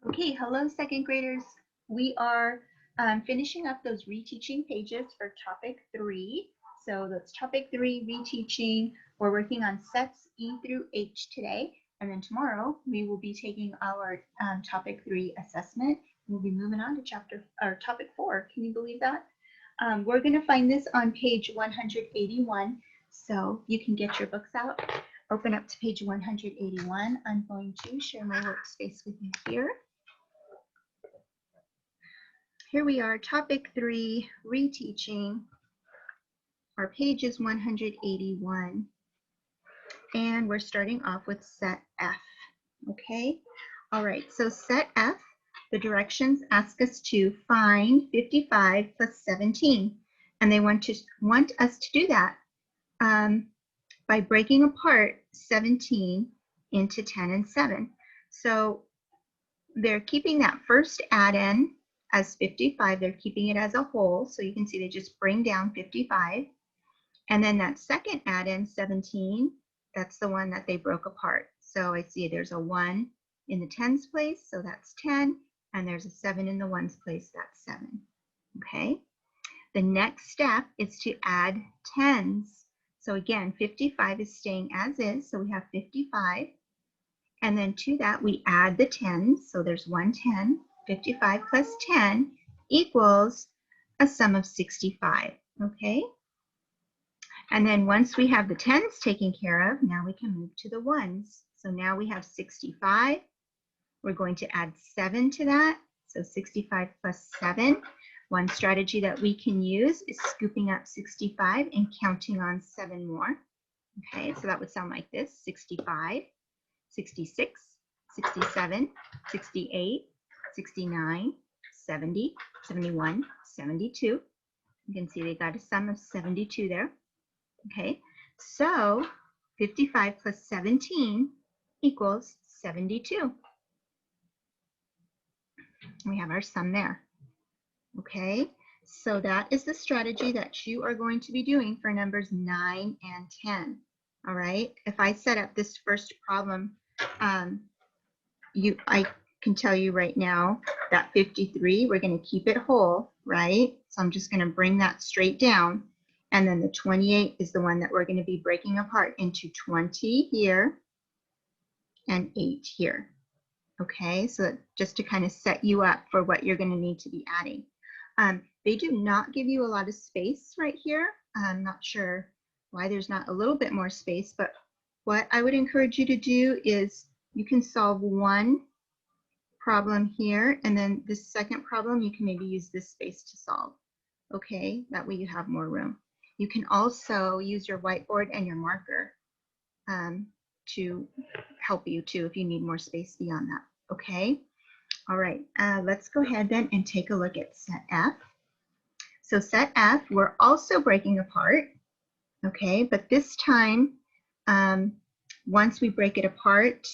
Okay, hello second graders. We are finishing up those reteaching pages for topic 3. So that's topic 3, reteaching. We're working on sets E through H today. And then tomorrow we will be taking our topic 3 assessment. We'll be moving on to topic 4. Can you believe that? We're going to find this on page 181. So you can get your books out. Open up to page 181. I'm going to share my workspace with you here. Here we are, topic 3, reteaching. Our page is 181. And we're starting off with set F, okay? All right, so set F, the directions ask us to find 55 plus 17. And they want us to do that by breaking apart 17 into 10 and 7. So they're keeping that first add-in as 55, they're keeping it as a whole, so you can see they just bring down 55. And then that second add-in, 17, that's the one that they broke apart. So I see there's a 1 in the tens place, so that's 10, and there's a 7 in the ones place, that's 7. Okay? The next step is to add tens. So again, 55 is staying as is, so we have 55. And then to that, we add the tens, so there's 110. 55 plus 10 equals a sum of 65, okay? And then once we have the tens taken care of, now we can move to the ones. So now we have 65. We're going to add 7 to that, so 65 plus 7. One strategy that we can use is scooping up 65 and counting on 7 more. Okay, so that would sound like this: 65, 66, 67, 68, 69, 70, 71, 72. You can see they got a sum of 72 there. Okay, so 55 plus 17 equals 72. We have our sum there. Okay, so that is the strategy that you are going to be doing for numbers 9 and 10. All right, if I set up this first problem, I can tell you right now that 53, we're going to keep it whole, right? So I'm just going to bring that straight down. And then the 28 is the one that we're going to be breaking apart into 20 here and 8 here. Okay, so just to kind of set you up for what you're going to need to be adding. They do not give you a lot of space right here. I'm not sure why there's not a little bit more space, but what I would encourage you to do is you can solve one problem here, and then this second problem, you can maybe use this space to solve. Okay, that way you have more room. You can also use your whiteboard and your marker to help you too if you need more space beyond that. Okay, all right, let's go ahead then and take a look at set F. So set F, we're also breaking apart, okay, but this time, once we break it apart,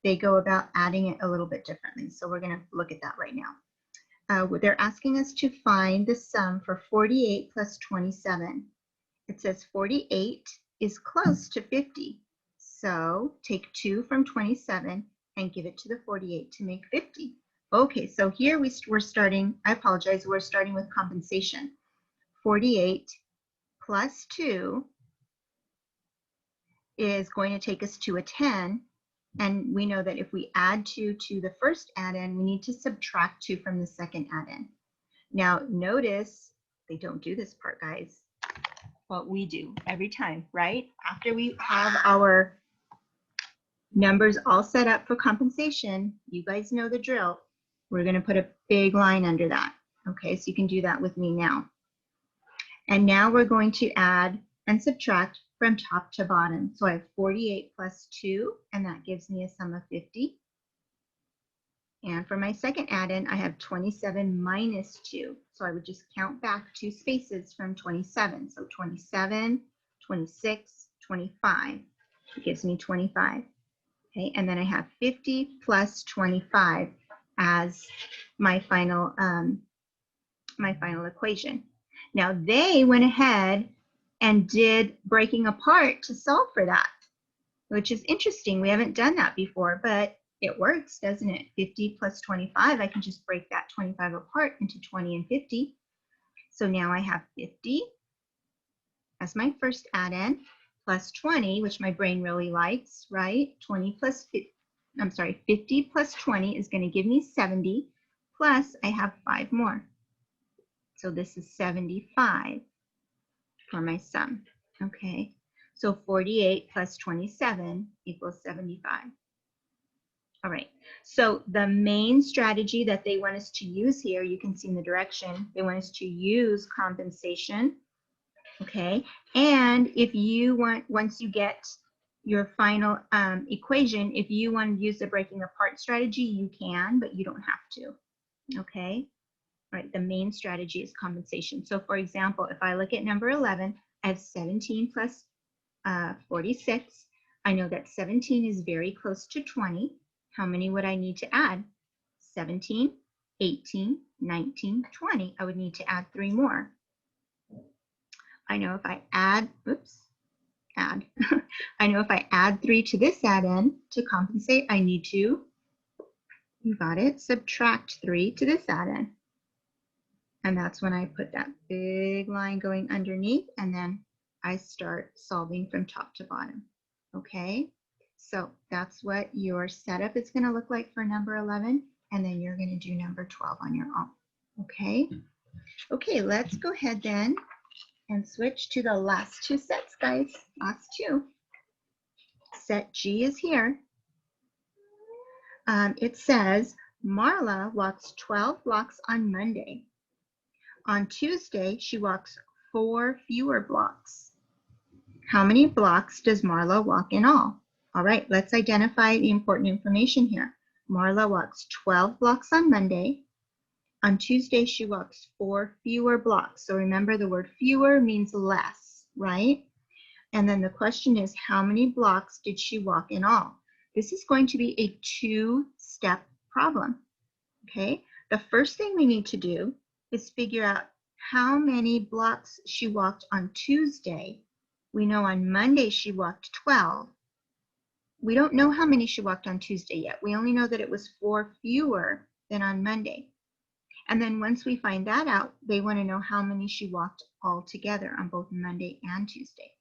they go about adding it a little bit differently. So we're going to look at that right now. They're asking us to find the sum for 48 plus 27. It says 48 is close to 50. So take 2 from 27 and give it to the 48 to make 50. Okay, so here we're starting, I apologize, we're starting with compensation. 48 plus 2 is going to take us to a 10. And we know that if we add 2 to the first add-in, we need to subtract 2 from the second add-in. Now, notice they don't do this part, guys. What we do every time, right? After we have our numbers all set up for compensation, you guys know the drill. We're going to put a big line under that. Okay, so you can do that with me now. And now we're going to add and subtract from top to bottom. So I have 48 plus 2, and that gives me a sum of 50. And for my second add-in, I have 27 minus 2. So I would just count back 2 spaces from 27. So 27, 26, 25. It gives me 25. Okay, and then I have 50 plus 25 as my final equation. Now they went ahead and did breaking apart to solve for that, which is interesting. We haven't done that before, but It works, doesn't it? 50 plus 25, I can just break that 25 apart into 20 and 50. So now I have 50 as my first add-in, plus 20, which my brain really likes, right? 50 plus 20 is going to give me 70, plus I have 5 more. So this is 75 for my sum, okay? So 48 plus 27 equals 75. All right, so the main strategy that they want us to use here, you can see in the direction, they want us to use compensation, okay? And if you want, once you get your final equation, if you want to use the breaking apart strategy, you can, but you don't have to, okay? All right, the main strategy is compensation. So for example, if I look at number 11, I have 17 plus 46. I know that 17 is very close to 20. How many would I need to add? 17, 18, 19, 20. I would need to add 3 more. I know if I add, I know if I add 3 to this add-in to compensate, I need to, you got it, subtract 3 to this add-in. And that's when I put that big line going underneath, and then I start solving from top to bottom. Okay, so that's what your setup is going to look like for number 11, and then you're going to do number 12 on your own. Okay, okay, let's go ahead then and switch to the last 2 sets, guys. Last 2. Set G is here. It says Marla walks 12 blocks on Monday. On Tuesday, she walks 4 fewer blocks. How many blocks does Marla walk in all? All right, let's identify the important information here. Marla walks 12 blocks on Monday. On Tuesday, she walks 4 fewer blocks. So remember, the word fewer means less, right? And then the question is, how many blocks did she walk in all? This is going to be a 2-step problem, okay? The first thing we need to do is figure out how many blocks she walked on Tuesday. We know on Monday she walked 12. We don't know how many she walked on Tuesday yet. We only know that it was 4 fewer than on Monday. And then once we find that out, they want to know how many she walked all together on both Monday and Tuesday.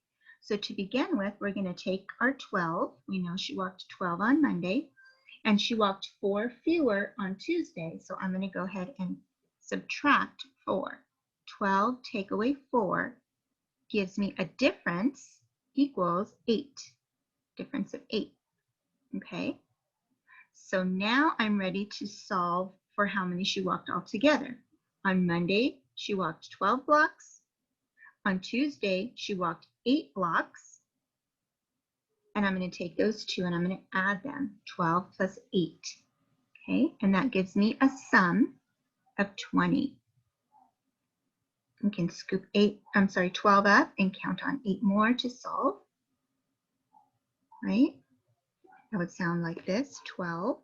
So to begin with, we're going to take our 12. We know she walked 12 on Monday, and she walked 4 fewer on Tuesday. So I'm going to go ahead and subtract 4. 12 take away 4 gives me a difference equals 8. Difference of 8. Okay. So now I'm ready to solve for how many she walked all together. On Monday, she walked 12 blocks. On Tuesday, she walked 8 blocks. And I'm going to take those 2 and I'm going to add them. 12 plus 8. Okay, and that gives me a sum of 20. We can scoop 12 up and count on 8 more to solve. Right? That would sound like this: 12,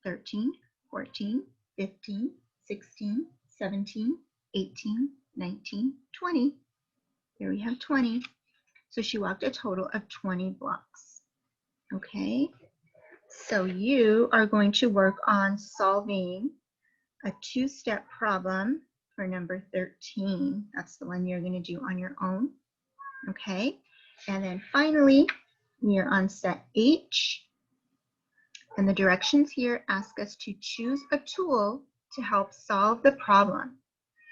13, 14, 15, 16, 17, 18, 19, 20. There we have 20. So she walked a total of 20 blocks. Okay, so you are going to work on solving a 2-step problem for number 13. That's the one you're going to do on your own. Okay, and then finally, we are on set H. And the directions here ask us to choose a tool to help solve the problem.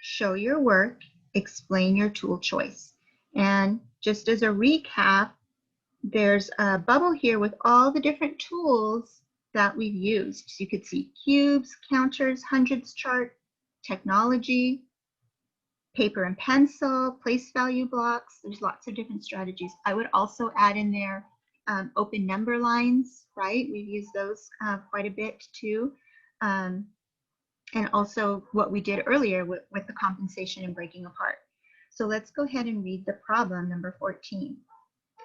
Show your work, explain your tool choice. And just as a recap, there's a bubble here with all the different tools that we've used. So you could see cubes, counters, hundreds chart, technology, paper and pencil, place value blocks. There's lots of different strategies. I would also add in there open number lines, right? We've used those quite a bit too. And also what we did earlier with the compensation and breaking apart. So let's go ahead and read the problem, number 14.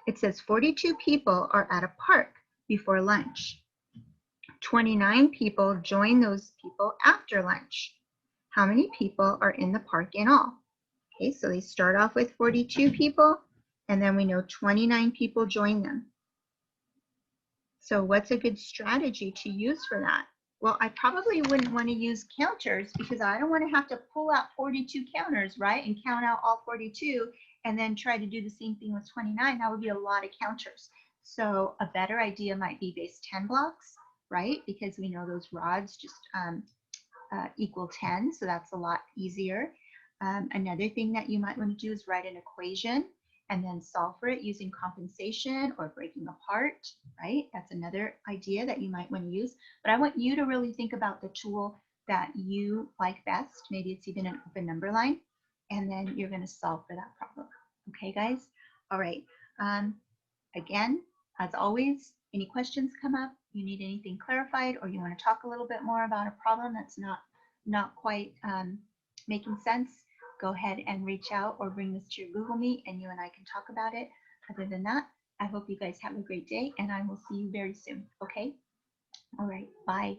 It says 42 people are at a park before lunch. 29 people join those people after lunch. How many people are in the park in all? Okay, so they start off with 42 people, and then we know 29 people join them. So what's a good strategy to use for that? Well, I probably wouldn't want to use counters because I don't want to have to pull out 42 counters, right? And count out all 42 and then try to do the same thing with 29. That would be a lot of counters. So a better idea might be base 10 blocks, right? Because we know those rods just equal 10, so that's a lot easier. Another thing that you might want to do is write an equation and then solve for it using compensation or breaking apart, right? That's another idea that you might want to use. But I want you to really think about the tool that you like best. Maybe it's even an open number line, and then you're going to solve for that problem. Okay, guys? All right. Again, as always, any questions come up, you need anything clarified, or you want to talk a little bit more about a problem that's not quite making sense, go ahead and reach out or bring this to your Google Meet and you and I can talk about it. Other than that, I hope you guys have a great day and I will see you very soon. Okay? All right. Bye.